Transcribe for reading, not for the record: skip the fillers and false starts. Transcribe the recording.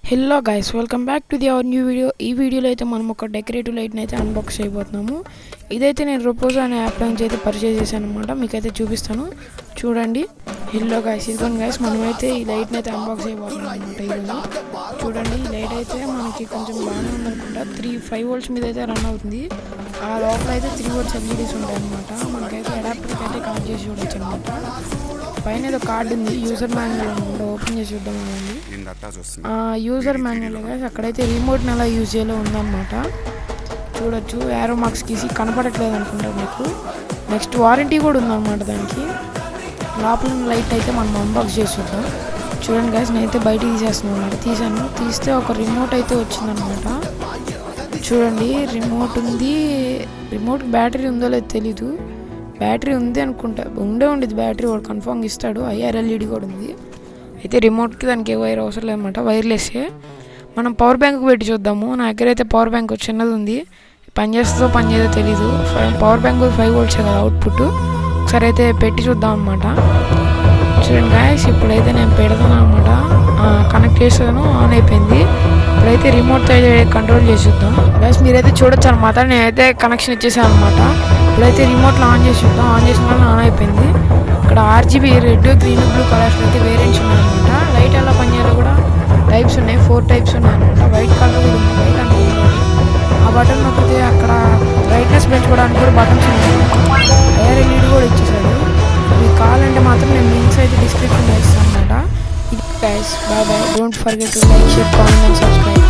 Hello guys, welcome back to the our new video. ఈ వీడియోలో అయితే మనం ఒక డెకరేటివ్ లైట్ని అయితే అన్బాక్స్ చేయబోతున్నాము. ఇదైతే నేను రొపోజో అనే యాప్ నుంచి అయితే పర్చేజ్ చేశాను అనమాట. మీకైతే చూపిస్తాను చూడండి. హలో గైస్, ఇదిగోండి గైస్, మనమైతే ఈ లైట్ని అయితే అన్బాక్స్ చేయబోతున్నాం అనమాట. ఈరోజు చూడండి, ఈ లైట్ అయితే మనకి కొంచెం బాగానే ఉందనుకుంటా. 5 volts మీద అయితే రన్ అవుతుంది. ఆ లోపల అయితే 3 volts LEDs ఉంటాయి అనమాట. మనకైతే అడాప్టర్కి అయితే కనెక్ట్ చేసి చూడొచ్చు అనమాట. పైన ఏదో కార్డు ఉంది, యూజర్ మాన్యువల్ అనమాట. ఓపెన్ చేసి చూద్దాం అండి. యూజర్ మాన్యువల్ గైస్, అక్కడైతే రిమోట్ని ఎలా యూజ్ చేయాలో ఉందన్నమాట. చూడొచ్చు, యారో మార్క్స్ గీసి కనపడట్లేదు అనుకుంటారు మీకు. నెక్స్ట్ వారంటీ కూడా ఉందన్నమాట దానికి. లోపల లైట్ అయితే మనం అన్బాక్స్ చేసి చూద్దాం. చూడండి గైస్, నేనైతే బయటికి తీసేస్తున్నాను అనమాట. తీస్తే ఒక రిమోట్ అయితే వచ్చిందనమాట. చూడండి, రిమోట్ ఉంది. రిమోట్కి బ్యాటరీ ఉందో లేదో తెలీదు. బ్యాటరీ ఉంది అనుకుంటా, ఉండేది బ్యాటరీ. వాడు కన్ఫామ్గా ఇస్తాడు. IR LED కూడా ఉంది. అయితే రిమోట్కి దానికి ఏ వైర్ అవసరం లేదన్నమాట, వైర్లెస్సే. మనం పవర్ బ్యాంక్ పెట్టి చూద్దాము. నా దగ్గర అయితే పవర్ బ్యాంక్ చిన్నది ఉంది. పని చేస్తుందో పని చేయదో తెలీదు. పవర్ బ్యాంక్ 5 volts కదా అవుట్పుట్. ఒకసారి అయితే పెట్టి చూద్దాం అనమాట. చూడండి గాయస్, ఇప్పుడైతే నేను పెడతాను అనమాట. కనెక్ట్ చేసాను, ఆన్ అయిపోయింది. ఇప్పుడైతే రిమోట్తో అయితే కంట్రోల్ చేసి చూద్దాం. గాయస్, మీరైతే చూడొచ్చు అనమాట. నేనైతే కనెక్షన్ ఇచ్చేసాను అనమాట. ఇప్పుడైతే రిమోట్లో ఆన్ చేసి చూద్దాం. ఆన్ చేసిన ఆన్ అయిపోయింది. ఇక్కడ RGB red, green, blue colours అయితే వేరియంట్స్ ఉన్నాయన్నమాట. లైట్ ఎలా పనిచేయాలో కూడా టైప్స్ ఉన్నాయి. 4 types ఉన్నాయన్నమాట. వైట్ కలర్ కూడా ఉంది. వైట్ అనుకుంటున్నాను. ఆ బటన్ నొక్కితే అక్కడ బ్రైట్నెస్ పెంచుకోవడానికి కూడా బటన్స్ ఉన్నాయి. IR LED కూడా ఇచ్చేసాడు. మీకు కావాలంటే మాత్రం నేను లింక్స్ అయితే డిస్క్రిప్షన్లో ఇస్తాను అనమాట. ఇది guys, bye bye. Don't forget to like, share, comment and subscribe.